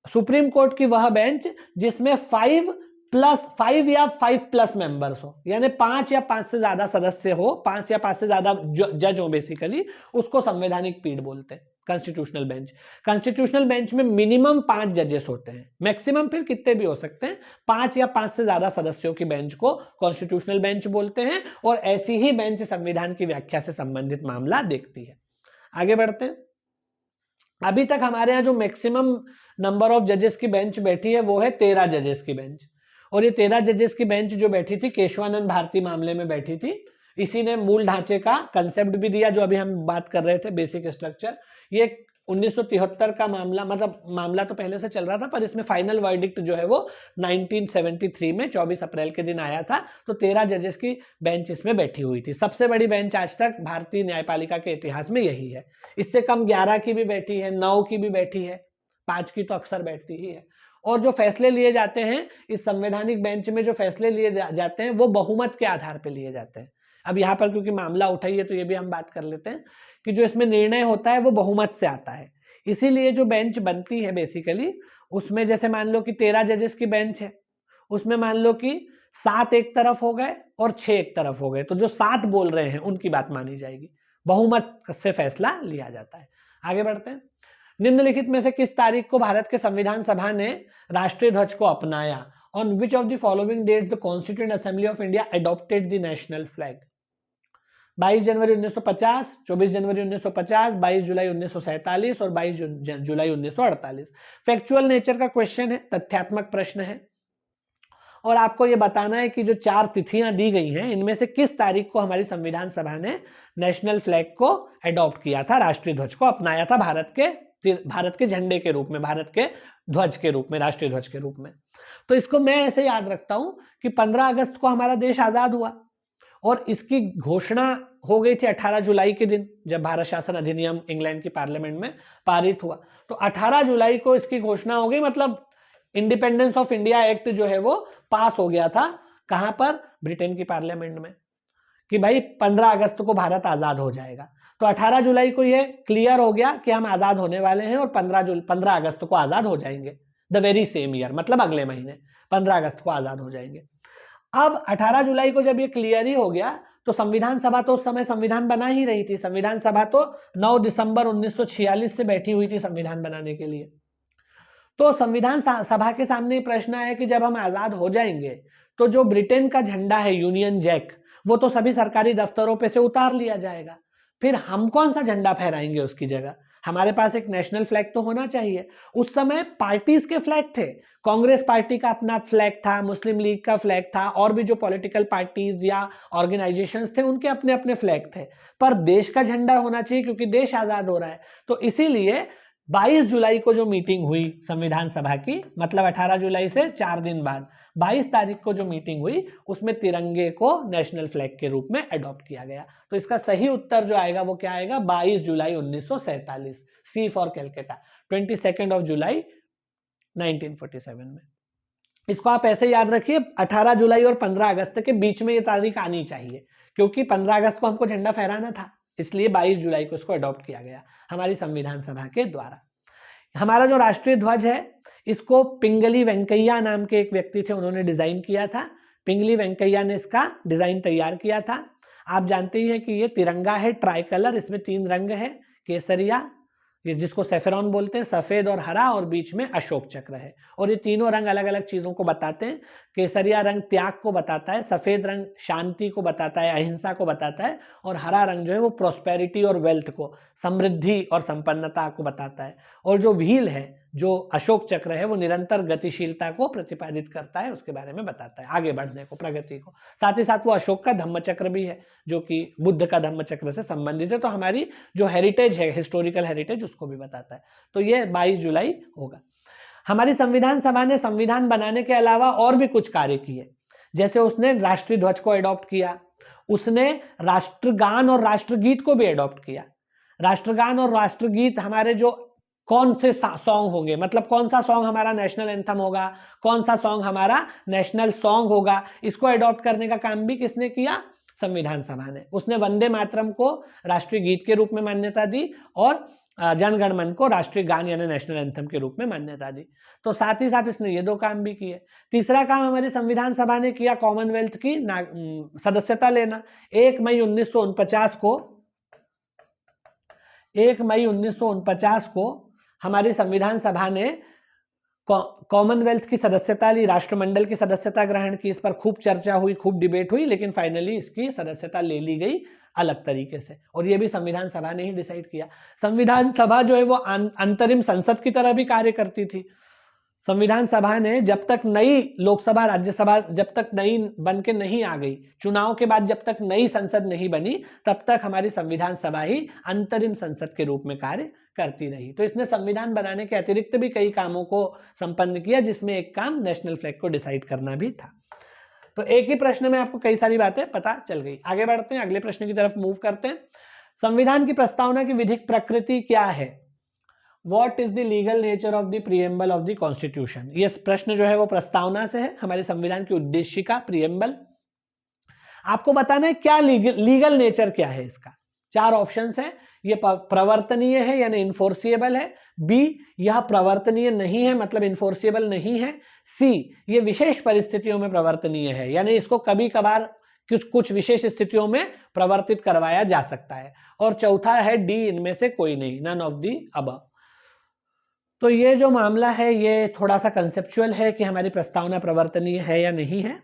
सुप्रीम कोर्ट की वह बेंच जिसमें 5 या 5+ मेंबर्स हो, यानी 5 या 5 से ज्यादा सदस्य हो, 5 या 5 से ज्यादा जज हो बेसिकली, उसको संवैधानिक पीठ बोलते हैं, कॉन्स्टिट्यूशनल बेंच। कॉन्स्टिट्यूशनल बेंच में मिनिमम 5 जजेस होते हैं, मैक्सिमम फिर कितने भी हो सकते हैं, 5 या 5 से ज्यादा सदस्यों की बेंच को कॉन्स्टिट्यूशनल बेंच बोलते हैं, और ऐसी ही बेंच संविधान की व्याख्या से संबंधित मामला देखती है। आगे बढ़ते हैं। अभी तक हमारे यहाँ जो मैक्सिमम नंबर ऑफ जजेस की बेंच बैठी है वो है 13 जजेस की बेंच, और ये 13 जजेस की बेंच जो बैठी थी केशवानंद भारती मामले में बैठी थी। इसी ने मूल ढांचे का कंसेप्ट भी दिया जो अभी हम बात कर रहे थे, बेसिक स्ट्रक्चर। ये 1973 का मामला, मतलब मामला तो पहले से चल रहा था पर इसमें फाइनल वर्डिक्ट जो है वो 1973 में 24 अप्रैल के दिन आया था। तो 13 जजेस की बेंच इसमें बैठी हुई थी, सबसे बड़ी बेंच आज तक भारतीय न्यायपालिका के इतिहास में यही है। इससे कम 11 की भी बैठी है, 9 की भी बैठी है, 5 की तो अक्सर बैठती ही है। और जो फैसले लिए जाते हैं इस संवैधानिक बेंच में, जो फैसले लिए जाते हैं वो बहुमत के आधार पर लिए जाते हैं। अब यहाँ पर क्योंकि मामला उठाई है तो ये भी हम बात कर लेते हैं कि जो इसमें निर्णय होता है वो बहुमत से आता है। इसीलिए जो बेंच बनती है बेसिकली, उसमें जैसे मान लो कि 13 जजेस की बेंच है, उसमें मान लो कि 7 एक तरफ हो गए और 6 एक तरफ हो गए, तो जो 7 बोल रहे हैं उनकी बात मानी जाएगी, बहुमत से फैसला लिया जाता है। आगे बढ़ते हैं। निम्नलिखित में से किस तारीख को भारत के संविधान सभा ने राष्ट्रीय ध्वज को अपनाया? On which of the following dates the constituent assembly of India adopted the national flag? 22 जनवरी 1950, 24 जनवरी 1950, 22 जुलाई 1947 और 22 जुलाई 1948। फैक्चुअल नेचर का क्वेश्चन है, तथ्यात्मक प्रश्न है, और आपको यह बताना है कि जो 4 तिथियां दी गई हैं इनमें से किस तारीख को हमारी संविधान सभा ने नेशनल फ्लैग को एडॉप्ट किया था, राष्ट्रीय ध्वज को अपनाया था भारत के झंडे के रूप में, भारत के ध्वज के रूप में, राष्ट्रीय ध्वज के रूप में। तो इसको मैं ऐसे याद रखता हूं कि 15 अगस्त को हमारा देश आजाद हुआ और इसकी घोषणा हो गई थी 18 जुलाई के दिन, जब भारत शासन अधिनियम इंग्लैंड की पार्लियामेंट में पारित हुआ। तो 18 जुलाई को इसकी घोषणा हो गई, मतलब इंडिपेंडेंस ऑफ इंडिया एक्ट जो है वो पास हो गया था। कहां पर? ब्रिटेन की पार्लियामेंट में, कि भाई 15 अगस्त को भारत आजाद हो जाएगा। तो 18 जुलाई को ये क्लियर हो गया कि हम आजाद होने वाले हैं और 15 अगस्त को आजाद हो जाएंगे, द वेरी सेम ईयर, मतलब अगले महीने 15 अगस्त को आजाद हो जाएंगे। अब 18 जुलाई को जब ये क्लियर ही हो गया तो संविधान सभा तो उस समय संविधान बना ही रही थी। संविधान सभा तो 9 दिसंबर 1946 से बैठी हुई थी संविधान बनाने के लिए। तो संविधान सभा के सामने प्रश्न है कि जब हम आजाद हो जाएंगे तो जो ब्रिटेन का झंडा है, यूनियन जैक, वो तो सभी सरकारी दफ्तरों पे से उतार लिया जाएगा। फिर हम कौन सा झंडा फहराएंगे उसकी जगह? हमारे पास एक नेशनल फ्लैग तो होना चाहिए। उस समय पार्टीज के फ्लैग थे, कांग्रेस पार्टी का अपना फ्लैग था, मुस्लिम लीग का फ्लैग था, और भी जो पॉलिटिकल पार्टीज या ऑर्गेनाइजेशंस थे उनके अपने अपने फ्लैग थे, पर देश का झंडा होना चाहिए क्योंकि देश आजाद हो रहा है। तो इसीलिए 22 जुलाई को जो मीटिंग हुई संविधान सभा की, मतलब 18 जुलाई से 4 दिन बाद 22 तारीख को जो मीटिंग हुई, उसमें तिरंगे को नेशनल फ्लैग के रूप में अडॉप्ट किया गया। तो इसका सही उत्तर जो आएगा वो क्या आएगा? 22 जुलाई 1947, सी फॉर कैलकाटा, 22 जुलाई 1947 में। इसको आप ऐसे याद रखिए, 18 जुलाई और 15 अगस्त के बीच में ये तारीख आनी चाहिए, क्योंकि 15 अगस्त को हमको झंडा फहराना था, इसलिए 22 जुलाई को इसको अडॉप्ट किया गया हमारी संविधान सभा के द्वारा। हमारा जो राष्ट्रीय ध्वज है इसको पिंगली वेंकैया नाम के एक व्यक्ति थे, उन्होंने डिजाइन किया था। पिंगली वेंकैया ने इसका डिजाइन तैयार किया था। आप जानते ही हैं कि ये तिरंगा है, ट्राई कलर, इसमें 3 रंग है, केसरिया, ये जिसको सेफरॉन बोलते हैं, सफेद और हरा, और बीच में अशोक चक्र है। और ये तीनों रंग अलग अलग चीजों को बताते हैं। केसरिया रंग त्याग को बताता है, सफेद रंग शांति को बताता है, अहिंसा को बताता है, और हरा रंग जो है वो प्रोस्पेरिटी और वेल्थ को, समृद्धि और संपन्नता को बताता है। और जो व्हील है, जो अशोक चक्र है, वो निरंतर गतिशीलता को प्रतिपादित करता है, उसके बारे में बताता है, आगे बढ़ने को, प्रगति को। साथ ही साथ वो अशोक का धम्म चक्र भी है, जो कि बुद्ध का धम्म चक्र से संबंधित है। तो हमारी जो हेरिटेज है, हिस्टोरिकल हेरिटेज, उसको भी बताता है। तो ये 22 जुलाई होगा। हमारी संविधान सभा ने संविधान बनाने के अलावा और भी कुछ कार्य किए, जैसे उसने राष्ट्रीय ध्वज को अडॉप्ट किया, उसने राष्ट्रगान और राष्ट्रगीत को भी अडॉप्ट किया। राष्ट्रगान और राष्ट्रगीत हमारे जो कौन से सॉन्ग होंगे, मतलब कौन सा सॉन्ग हमारा नेशनल एंथम होगा, कौन सा सॉन्ग हमारा नेशनल सॉन्ग होगा, इसको अडॉप्ट करने का काम भी किसने किया? संविधान सभा ने। उसने वंदे मातरम को राष्ट्रीय गीत के रूप में मान्यता दी और जनगण मन को राष्ट्रीय गान यानी नेशनल एंथम के रूप में मान्यता दी। तो साथ ही साथ इसने ये 2 काम भी किए। तीसरा काम हमारी संविधान सभा ने किया, कॉमनवेल्थ की सदस्यता लेना। 1 मई 1949 को हमारी संविधान सभा ने कॉमनवेल्थ की सदस्यता ली, राष्ट्रमंडल की सदस्यता ग्रहण की। इस पर खूब चर्चा हुई, खूब डिबेट हुई, लेकिन फाइनली इसकी सदस्यता ले ली गई अलग तरीके से, और ये भी संविधान सभा ने ही डिसाइड किया। संविधान सभा जो है वो अंतरिम संसद की तरह भी कार्य करती थी। संविधान सभा ने जब तक नई लोकसभा राज्यसभा जब तक नई बन के नहीं आ गई, चुनाव के बाद जब तक नई संसद नहीं बनी, तब तक हमारी संविधान सभा ही अंतरिम संसद के रूप में कार्य करती रही। तो इसने संविधान बनाने के अतिरिक्त भी कई कामों को संपन्न किया, जिसमें एक काम नेशनल फ्लैग को डिसाइड करना भी था। तो एक ही प्रश्न में आपको कई सारी बातें पता चल गई। आगे बढ़ते हैं, अगले प्रश्न की तरफ मूव करते हैं। संविधान की प्रस्तावना की विधिक प्रकृति क्या है? What is the legal nature of the preamble of the Constitution? ये प्रश्न जो है वो प्रस्तावना से है, हमारे संविधान की उद्देशिका प्रीएम्बल। आपको बताना है क्या लीगल नेचर क्या है इसका। 4 ऑप्शंस हैं। ये प्रवर्तनीय है यानी इन्फोर्सिएबल है, बी यह प्रवर्तनीय नहीं है मतलब इन्फोर्सिएबल नहीं है, सी ये विशेष परिस्थितियों में प्रवर्तनीय है यानी इसको कभी कभार कुछ विशेष स्थितियों में प्रवर्तित करवाया जा सकता है, और चौथा है डी इनमें से कोई नहीं, नन ऑफ दी अबव। तो ये जो मामला है ये थोड़ा सा कंसेप्चुअल है कि हमारी प्रस्तावना प्रवर्तनीय है या नहीं है।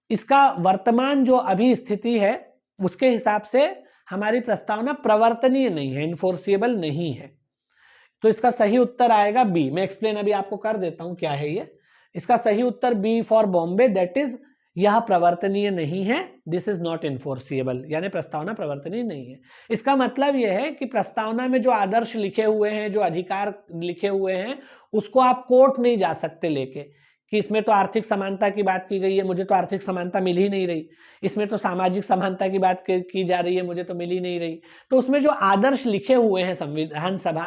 इसका वर्तमान जो अभी स्थिति है उसके हिसाब से हमारी प्रस्तावना प्रवर्तनीय नहीं है, इन्फोर्सिएबल नहीं है। तो इसका सही उत्तर आएगा बी। मैं एक्सप्लेन अभी आपको कर देता हूं क्या है ये। इसका सही उत्तर B for Bombay, that is यह प्रवर्तनीय नहीं है, दिस इज नॉट इन्फोर्सिएबल, यानी प्रस्तावना प्रवर्तनीय नहीं है। इसका मतलब यह है कि प्रस्तावना में जो आदर्श लिखे हुए हैं, जो अधिकार लिखे हुए हैं, उसको आप कोर्ट नहीं जा सकते लेके कि इसमें तो आर्थिक समानता की बात की गई है, मुझे तो आर्थिक समानता मिल ही नहीं रही, इसमें तो सामाजिक समानता की बात की जा रही है, मुझे तो मिल ही नहीं रही। तो उसमें जो आदर्श लिखे हुए हैं संविधान सभा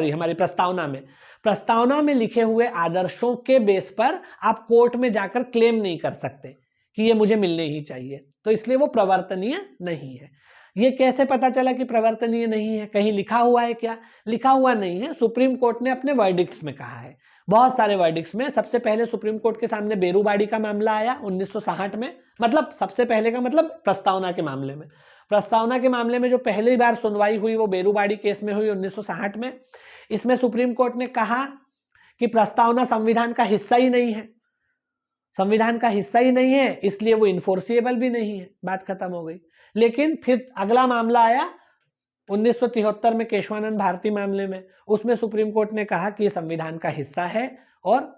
हमारी प्रस्तावना में लिखे हुए आदर्शों के बेस पर आप कोर्ट में जाकर क्लेम नहीं कर सकते कि ये मुझे मिलने ही चाहिए, तो इसलिए वो प्रवर्तनीय नहीं है। ये कैसे पता चला कि प्रवर्तनीय नहीं है? कहीं लिखा हुआ है क्या? लिखा हुआ नहीं है, सुप्रीम कोर्ट ने अपने वर्डिक्ट्स में कहा है, बहुत सारे वर्डिक्ट्स में। सबसे पहले सुप्रीम कोर्ट के सामने बेरूबाड़ी का मामला आया 1960 में, मतलब सबसे पहले का मतलब प्रस्तावना के मामले में। प्रस्तावना के मामले में जो पहली बार सुनवाई हुई वो बेरूबाड़ी केस में हुई 1960 में। इसमें सुप्रीम कोर्ट ने कहा कि प्रस्तावना संविधान का हिस्सा ही नहीं है, संविधान का हिस्सा ही नहीं है, इसलिए वो इन्फोर्सिएबल भी नहीं है, बात खत्म हो गई। लेकिन फिर अगला मामला आया 1973 में केशवानंद भारती मामले में, उसमें सुप्रीम कोर्ट ने कहा कि ये संविधान का हिस्सा है और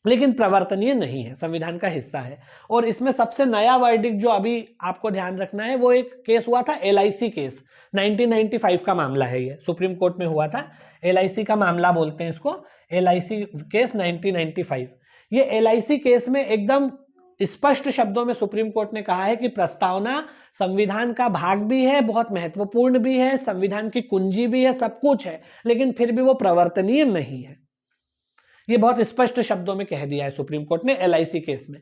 लेकिन प्रवर्तनीय नहीं है, संविधान का हिस्सा है। और इसमें सबसे नया वर्डिक्ट जो अभी आपको ध्यान रखना है वो एक केस हुआ था LIC केस, 1995 का मामला है, ये सुप्रीम कोर्ट में हुआ था। LIC का मामला बोलते हैं इसको, LIC केस 1995। ये LIC केस में एकदम स्पष्ट शब्दों में सुप्रीम कोर्ट ने कहा है कि प्रस्तावना संविधान का भाग भी है, बहुत महत्वपूर्ण भी है, संविधान की कुंजी भी है, सब कुछ है, लेकिन फिर भी वो प्रवर्तनीय नहीं है। ये बहुत स्पष्ट शब्दों में कह दिया है सुप्रीम कोर्ट ने LIC केस में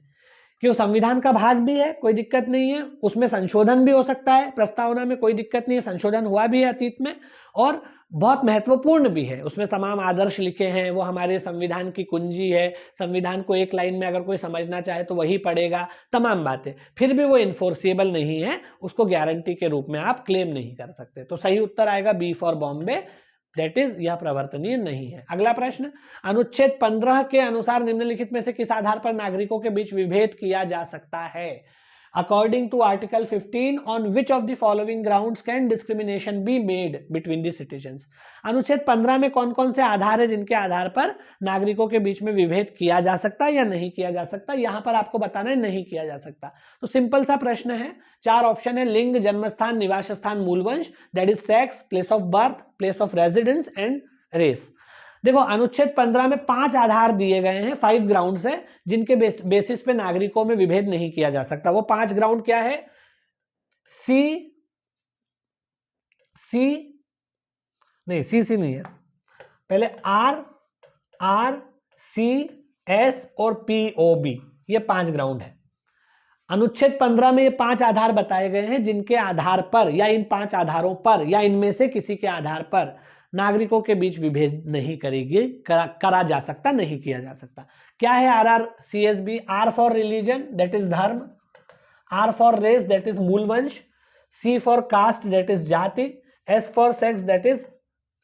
कि वो संविधान का भाग भी है, कोई दिक्कत नहीं है, उसमें संशोधन भी हो सकता है, प्रस्तावना में कोई दिक्कत नहीं है, संशोधन हुआ भी है अतीत में, और बहुत महत्वपूर्ण भी है, उसमें तमाम आदर्श लिखे हैं, वो हमारे संविधान की कुंजी है, संविधान को एक लाइन में अगर कोई समझना चाहे तो वही पढ़ेगा, तमाम बातें, फिर भी वो इन्फोर्सिएबल नहीं है, उसको गारंटी के रूप में आप क्लेम नहीं कर सकते। तो सही उत्तर आएगा B for Bombay, that is यह प्रवर्तनीय नहीं है। अगला प्रश्न, अनुच्छेद 15 के अनुसार निम्नलिखित में से किस आधार पर नागरिकों के बीच विभेद किया जा सकता है? According to article 15 on which of the following grounds can discrimination be made between the citizens. अनुच्छेद 15 में कौन कौन से आधार है जिनके आधार पर नागरिकों के बीच में विभेद किया जा सकता है या नहीं किया जा सकता? यहां पर आपको बताना है नहीं किया जा सकता। तो सिंपल सा प्रश्न है, 4 ऑप्शन है, लिंग, जन्मस्थान, निवास स्थान, मूलवंश, that is sex, place of birth, place of residence and race. देखो अनुच्छेद 15 में 5 आधार दिए गए हैं, 5 ग्राउंड्स है जिनके बेसिस पे नागरिकों में विभेद नहीं किया जा सकता। वो 5 ग्राउंड क्या है? सी नहीं है, पहले आर सी एस और POB, ये 5 ग्राउंड है। अनुच्छेद 15 में ये 5 आधार बताए गए हैं जिनके आधार पर या इन 5 आधारों पर या इनमें से किसी के आधार पर नागरिकों के बीच विभेद नहीं करा जा सकता, नहीं किया जा सकता। क्या है RRCSB? R for religion, that is धर्म, R for race, that is मूलवंश, C for caste, that is जाति, S for sex, that is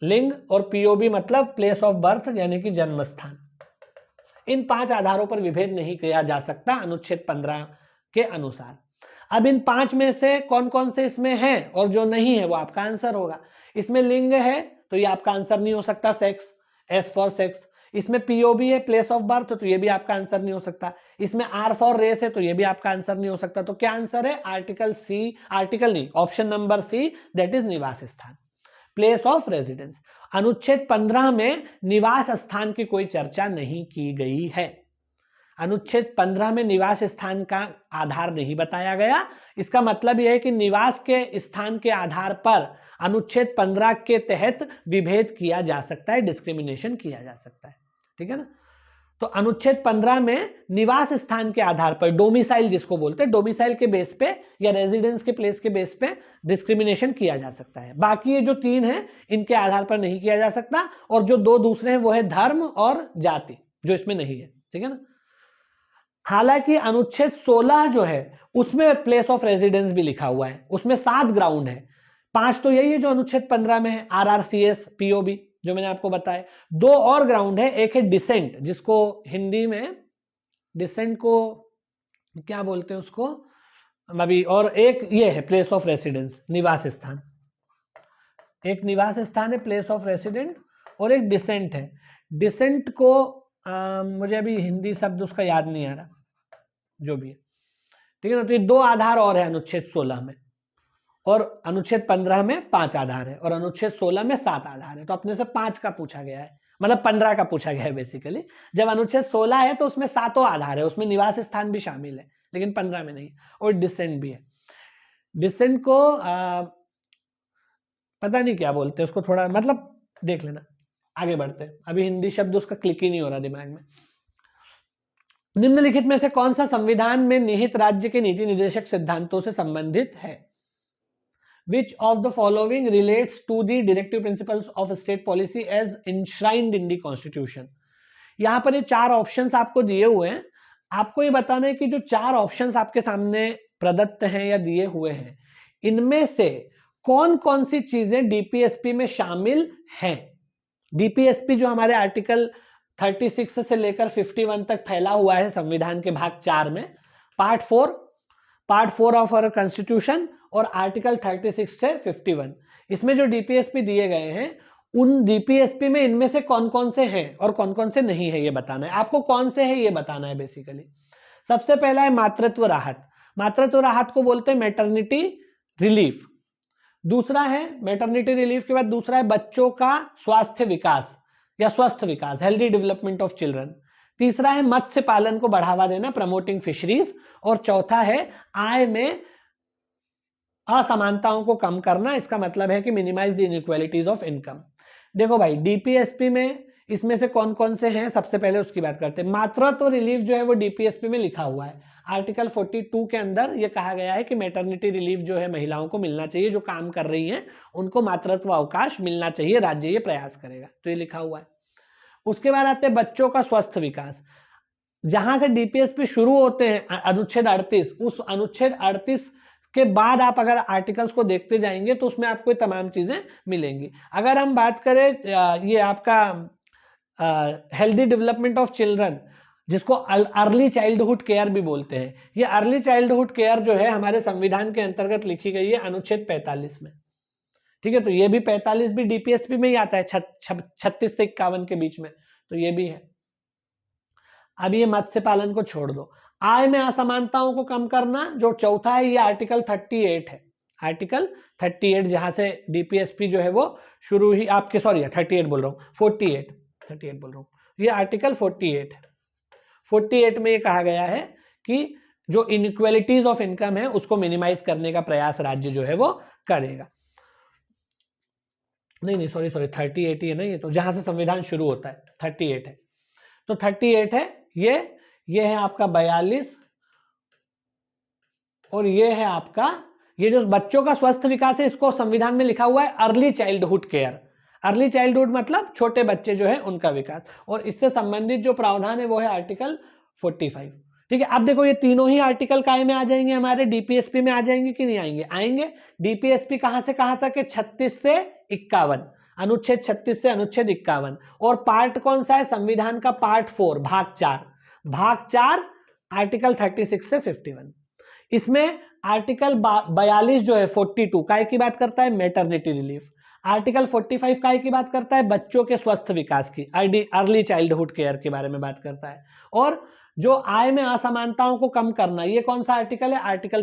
लिंग, और POB मतलब प्लेस ऑफ बर्थ यानी कि जन्म स्थान। इन 5 आधारों पर विभेद नहीं किया जा सकता अनुच्छेद 15 के अनुसार। अब इन 5 में से कौन कौन से इसमें हैं और जो नहीं है वो आपका आंसर होगा। इसमें लिंग है तो ये आपका आंसर नहीं हो सकता, सेक्स, S फॉर सेक्स। इसमें POB है, प्लेस ऑफ बर्थ, तो ये भी आपका आंसर नहीं हो सकता। इसमें R फॉर रेस है तो ये भी आपका आंसर नहीं हो सकता। तो क्या आंसर है? Option number C, that is निवास स्थान, प्लेस ऑफ रेजिडेंस। अनुच्छेद 15 में निवास स्थान की कोई चर्चा नहीं की गई है। अनुच्छेद 15 में निवास स्थान का आधार नहीं बताया गया। इसका मतलब यह है कि निवास के स्थान के आधार पर अनुच्छेद 15 के तहत विभेद किया जा सकता है, डिस्क्रिमिनेशन किया जा सकता है, ठीक है ना। तो अनुच्छेद 15 में निवास स्थान के आधार पर, डोमिसाइल जिसको बोलते हैं, डोमिसाइल के बेस पे या रेजिडेंस के प्लेस के बेस पे डिस्क्रिमिनेशन किया जा सकता है। बाकी ये जो 3 है इनके आधार पर नहीं किया जा सकता, और जो 2 दूसरे हैं वो है धर्म और जाति, जो इसमें नहीं है, ठीक है ना। हालांकि अनुच्छेद 16 जो है उसमें प्लेस ऑफ रेजिडेंस भी लिखा हुआ है, उसमें 7 ग्राउंड है। 5 तो यही है जो अनुच्छेद 15 में है, RRCS POB जो मैंने आपको बताया। 2 और ग्राउंड है, एक है डिसेंट, जिसको हिंदी में डिसेंट को क्या बोलते हैं उसको अभी, और एक ये है प्लेस ऑफ रेसिडेंस, निवास स्थान। एक निवास स्थान है प्लेस ऑफ रेसिडेंट, और एक डिसेंट है। डिसेंट को मुझे अभी हिंदी शब्द उसका याद नहीं आ रहा, जो भी है, ठीक है ना। तो ये 2 आधार और है अनुच्छेद 16 में, और अनुच्छेद 15 में 5 आधार है, और अनुच्छेद 16 में 7 आधार है। तो अपने से 5 का पूछा गया है, मतलब 15 का पूछा गया है बेसिकली। जब अनुच्छेद 16 है तो उसमें 7 आधार है, उसमें निवास स्थान भी शामिल है, लेकिन 15 में नहीं, और डिसेंट भी है। डिसेंट को पता नहीं क्या बोलते हैं उसको, थोड़ा मतलब देख लेना, आगे बढ़ते हैं, अभी हिंदी शब्द उसका क्लिक ही नहीं हो रहा दिमाग में। निम्नलिखित में से कौन सा संविधान में निहित राज्य के नीति निर्देशक सिद्धांतों से संबंधित है? Which of the following relates to the directive principles of state policy as enshrined in the constitution? यहां पर ये 4 ऑप्शंस आपको दिए हुए हैं। आपको ये बताना है कि जो 4 ऑप्शंस आपके सामने प्रदत्त हैं या दिए हुए हैं, इनमें से कौन कौन सी चीजें DPSP में शामिल हैं। DPSP जो हमारे आर्टिकल 36 से लेकर 51 तक फैला हुआ है संविधान के भाग 4 में, पार्ट 4 ऑफ आवर कॉन्स्टिट्यूशन और आर्टिकल 36 से 51, इसमें जो DPSP दिए गए हैं, उन DPSP में इनमें से कौन कौन से हैं और कौन कौन से नहीं है ये बताना है आपको। कौन से है ये बताना है बेसिकली। सबसे पहला है मातृत्व राहत। मातृत्व राहत को बोलते हैं मैटरनिटी रिलीफ। दूसरा है मैटरनिटी रिलीफ के बाद दूसरा है बच्चों का स्वास्थ्य विकास या स्वस्थ विकास, हेल्दी डेवलपमेंट ऑफ चिल्ड्रन। तीसरा है मत्स्य पालन को बढ़ावा देना, प्रमोटिंग फिशरीज। और चौथा है आय में असमानताओं को कम करना, इसका मतलब है कि minimise the inequalities of income. देखो भाई, DPSP में इसमें से कौन कौन से हैं, सबसे पहले उसकी बात करते हैं। मातृत्व रिलीफ जो है वो डीपीएसपी में लिखा हुआ है। आर्टिकल 42 के अंदर ये कहा गया है कि मैटरनिटी रिलीफ जो है महिलाओं को मिलना चाहिए, जो काम कर रही हैं उनको मातृत्व अवकाश मिलना चाहिए, राज्य ये प्रयास करेगा, तो ये लिखा हुआ है। उसके बाद आते हैं बच्चों का स्वस्थ विकास। जहां से डीपीएसपी शुरू होते हैं अनुच्छेद 38, उस अनुच्छेद 38 के बाद आप अगर आर्टिकल्स को देखते जाएंगे तो उसमें आपको तमाम चीजें मिलेंगी। अगर हम बात करें ये आपका हेल्दी डेवलपमेंट ऑफ चिल्ड्रन, जिसको अर्ली चाइल्डहुड केयर भी बोलते हैं, ये अर्ली चाइल्डहुड केयर जो है हमारे संविधान के अंतर्गत लिखी गई है अनुच्छेद 45 में। ठीक है, तो ये भी 45 भी डीपीएसपी में ही आता है, 36 से 51 के बीच में, तो ये भी है। अब ये मत्स्य पालन को छोड़ दो, आय में असमानताओं को कम करना जो चौथा है, ये आर्टिकल 38 है। आर्टिकल 38 जहां से डीपीएसपी जो है वो शुरू ही आपके, सॉरी 38 बोल रहा हूँ, 48 बोल रहा हूँ, ये आर्टिकल 48 में ये कहा गया है कि जो इनइक्वालिटीज ऑफ इनकम है उसको मिनिमाइज करने का प्रयास राज्य जो है वो करेगा। नहीं सॉरी 38 ही है ना ये, तो जहां से संविधान शुरू होता है 38 है, तो 38 है ये है आपका 42, और ये है आपका ये जो बच्चों का स्वस्थ विकास है, इसको संविधान में लिखा हुआ है early childhood care. Early childhood मतलब छोटे बच्चे जो है उनका विकास, और इससे संबंधित जो प्रावधान है वो है आर्टिकल 45। ठीक है, अब देखो ये तीनों ही आर्टिकल काय में आ जाएंगे, हमारे डीपीएसपी में आ जाएंगे कि नहीं आएंगे? आएंगे। डीपीएसपी कहां से कहां तक है? 36 से 51, अनुच्छेद 36 से अनुच्छेद 51। और पार्ट कौन सा है? संविधान का पार्ट 4 भाग 4 आर्टिकल 36 से 51। इसमें आर्टिकल 42 जो है 42 काय की बात करता है? Maternity relief. आर्टिकल 45 काय की बात करता है? बच्चों के स्वस्थ विकास की, अर्ली चाइल्डहुड केयर के बारे में बात करता है। और जो आय में असमानताओं को कम करना, ये कौन सा आर्टिकल है? आर्टिकल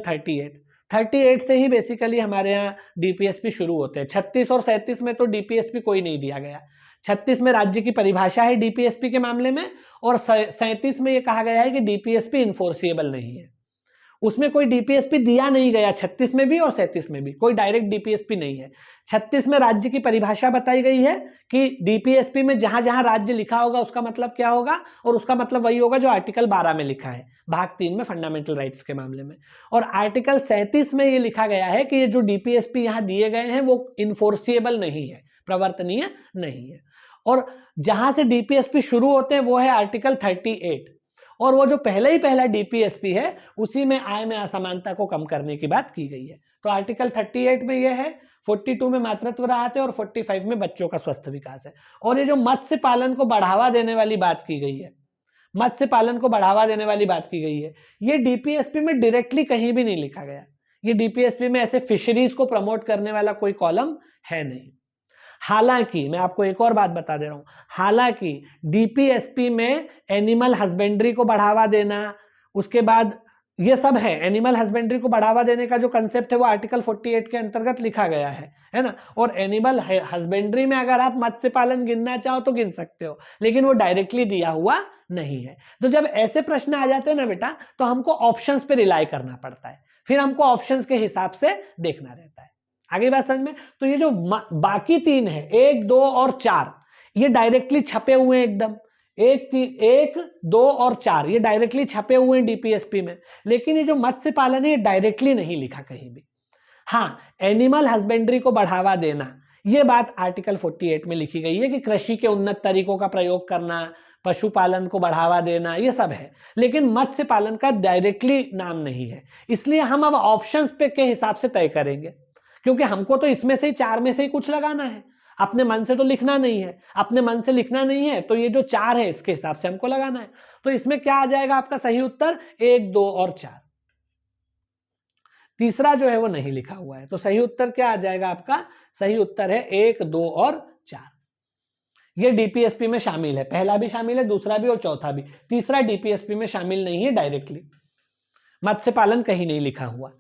38 से ही बेसिकली हमारे यहाँ डीपीएसपी शुरू होते हैं। 36 और 37 में तो डीपीएसपी कोई नहीं दिया गया। 36 में राज्य की परिभाषा है डीपीएसपी के मामले में, और 37 में यह कहा गया है कि डीपीएसपी इन्फोर्सिएबल नहीं है। उसमें कोई डीपीएसपी दिया नहीं गया, 36 में भी और 37 में भी कोई डायरेक्ट डीपीएसपी नहीं है। 36 में राज्य की परिभाषा बताई गई है कि डीपीएसपी में जहां जहां राज्य लिखा होगा उसका मतलब क्या होगा, और उसका मतलब वही होगा जो आर्टिकल 12 में लिखा है, भाग 3 में फंडामेंटल राइट्स के मामले में। और आर्टिकल 37 में ये लिखा गया है कि ये जो डीपीएसपी यहाँ दिए गए हैं वो इन्फोर्सिएबल नहीं है, प्रवर्तनीय नहीं है। और जहां से डीपीएसपी शुरू होते हैं वो है आर्टिकल 38, और वो जो पहला डीपीएसपी है उसी में आय में असमानता को कम करने की बात की गई है। तो आर्टिकल 38 में ये है, 42 में मातृत्व राहत है, और 45 में बच्चों का स्वस्थ विकास है। और ये जो मत्स्य पालन को बढ़ावा देने वाली बात की गई है, मत्स्य पालन को बढ़ावा देने वाली बात की गई है, ये डीपीएसपी में डायरेक्टली कहीं भी नहीं लिखा गया। ये डीपीएसपी में ऐसे फिशरीज को प्रमोट करने वाला कोई कॉलम है नहीं। हालांकि मैं आपको एक और बात बता दे रहा हूं, हालांकि डीपीएसपी में एनिमल हस्बेंड्री को बढ़ावा देना, उसके बाद ये सब है, एनिमल हस्बेंड्री को बढ़ावा देने का जो कंसेप्ट है वो आर्टिकल 48 के अंतर्गत लिखा गया है ना। और एनिमल हस्बेंड्री में अगर आप मत्स्य पालन गिनना चाहो तो गिन सकते हो, लेकिन वो डायरेक्टली दिया हुआ नहीं है। तो जब ऐसे प्रश्न आ जाते हैं ना बेटा, तो हमको ऑप्शंस पे रिलाई करना पड़ता है, फिर हमको ऑप्शंस के हिसाब से देखना रहता है। आगे बात समझ में? तो ये जो बाकी 3 है, 1, 2 और 4, ये डायरेक्टली छपे हुए हैं एकदम। 1, 2 और 4 ये डायरेक्टली छपे हुए हैं डीपीएसपी में, लेकिन ये जो मत्स्य पालन है ये डायरेक्टली नहीं लिखा कहीं भी। हाँ, एनिमल हस्बेंड्री को बढ़ावा देना, ये बात आर्टिकल 48 में लिखी गई है कि कृषि के उन्नत तरीकों का प्रयोग करना, पशुपालन को बढ़ावा देना, ये सब है, लेकिन मत्स्य पालन का डायरेक्टली नाम नहीं है। इसलिए हम अब ऑप्शंस पे के हिसाब से तय करेंगे, क्योंकि हमको तो इसमें से ही 4 में से ही कुछ लगाना है, अपने मन से तो लिखना नहीं है। अपने मन से लिखना नहीं है तो ये जो 4 है इसके हिसाब से हमको लगाना है। तो इसमें क्या आ जाएगा आपका सही उत्तर? 1, 2 और 4। तीसरा जो है वो नहीं लिखा हुआ है, तो सही उत्तर क्या आ जाएगा आपका? सही उत्तर है 1, 2 और 4। ये डीपीएसपी में शामिल है, पहला भी शामिल है, दूसरा भी और चौथा भी। तीसरा डीपीएसपी में शामिल नहीं है डायरेक्टली, मत्स्य पालन कहीं नहीं लिखा हुआ,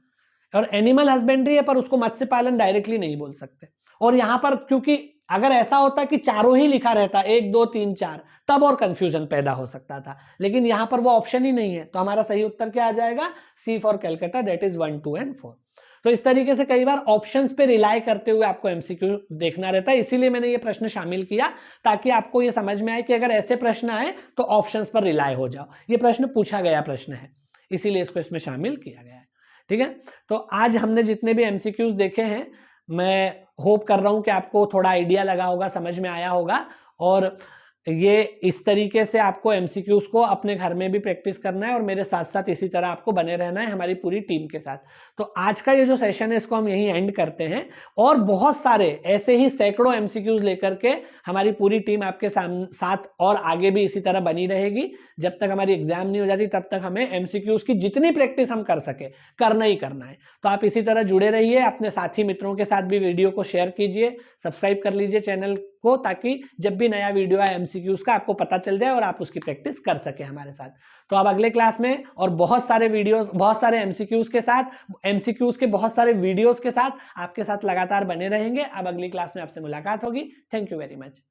और एनिमल हस्बेंड्री है पर उसको मत्स्य पालन डायरेक्टली नहीं बोल सकते। और यहां पर क्योंकि अगर ऐसा होता कि चारों ही लिखा रहता 1, 2, 3, 4, तब और कंफ्यूजन पैदा हो सकता था, लेकिन यहां पर वो ऑप्शन ही नहीं है। तो हमारा सही उत्तर क्या आ जाएगा? C for Calcutta, that is 1, 2 and 4। तो इस तरीके से कई बार ऑप्शंस पे रिलाई करते हुए आपको एमसीक्यू देखना रहता है, इसीलिए मैंने ये प्रश्न शामिल किया ताकि आपको ये समझ में आए कि अगर ऐसे प्रश्न आए तो ऑप्शंस पर रिलाई हो जाओ। ये प्रश्न पूछा गया प्रश्न है, इसीलिए इसको इसमें शामिल किया गया है। ठीक है, तो आज हमने जितने भी एमसीक्यूज देखे हैं, मैं होप कर रहा हूं कि आपको थोड़ा आइडिया लगा होगा, समझ में आया होगा, और ये इस तरीके से आपको एमसीक्यूज को अपने घर में भी प्रैक्टिस करना है और मेरे साथ साथ इसी तरह आपको बने रहना है हमारी पूरी टीम के साथ। तो आज का ये जो सेशन है इसको हम यहीं एंड करते हैं, और बहुत सारे ऐसे ही सैकड़ों एमसीक्यूज लेकर के हमारी पूरी टीम आपके साथ और आगे भी इसी तरह बनी रहेगी। जब तक हमारी एग्जाम नहीं हो जाती तब तक हमें एमसीक्यूज की जितनी प्रैक्टिस हम कर सके करना ही करना है। तो आप इसी तरह जुड़े रहिए, अपने साथी मित्रों के साथ भी वीडियो को शेयर कीजिए, सब्सक्राइब कर लीजिए चैनल को, ताकि जब भी नया वीडियो आए एमसीक्यूज का आपको पता चल जाए और आप उसकी प्रैक्टिस कर सके हमारे साथ। तो अब अगले क्लास में और बहुत सारे वीडियोस, बहुत सारे एमसीक्यूज के साथ, एमसीक्यूज के बहुत सारे वीडियोस के साथ आपके साथ लगातार बने रहेंगे। अब अगली क्लास में आपसे मुलाकात होगी। Thank you very much.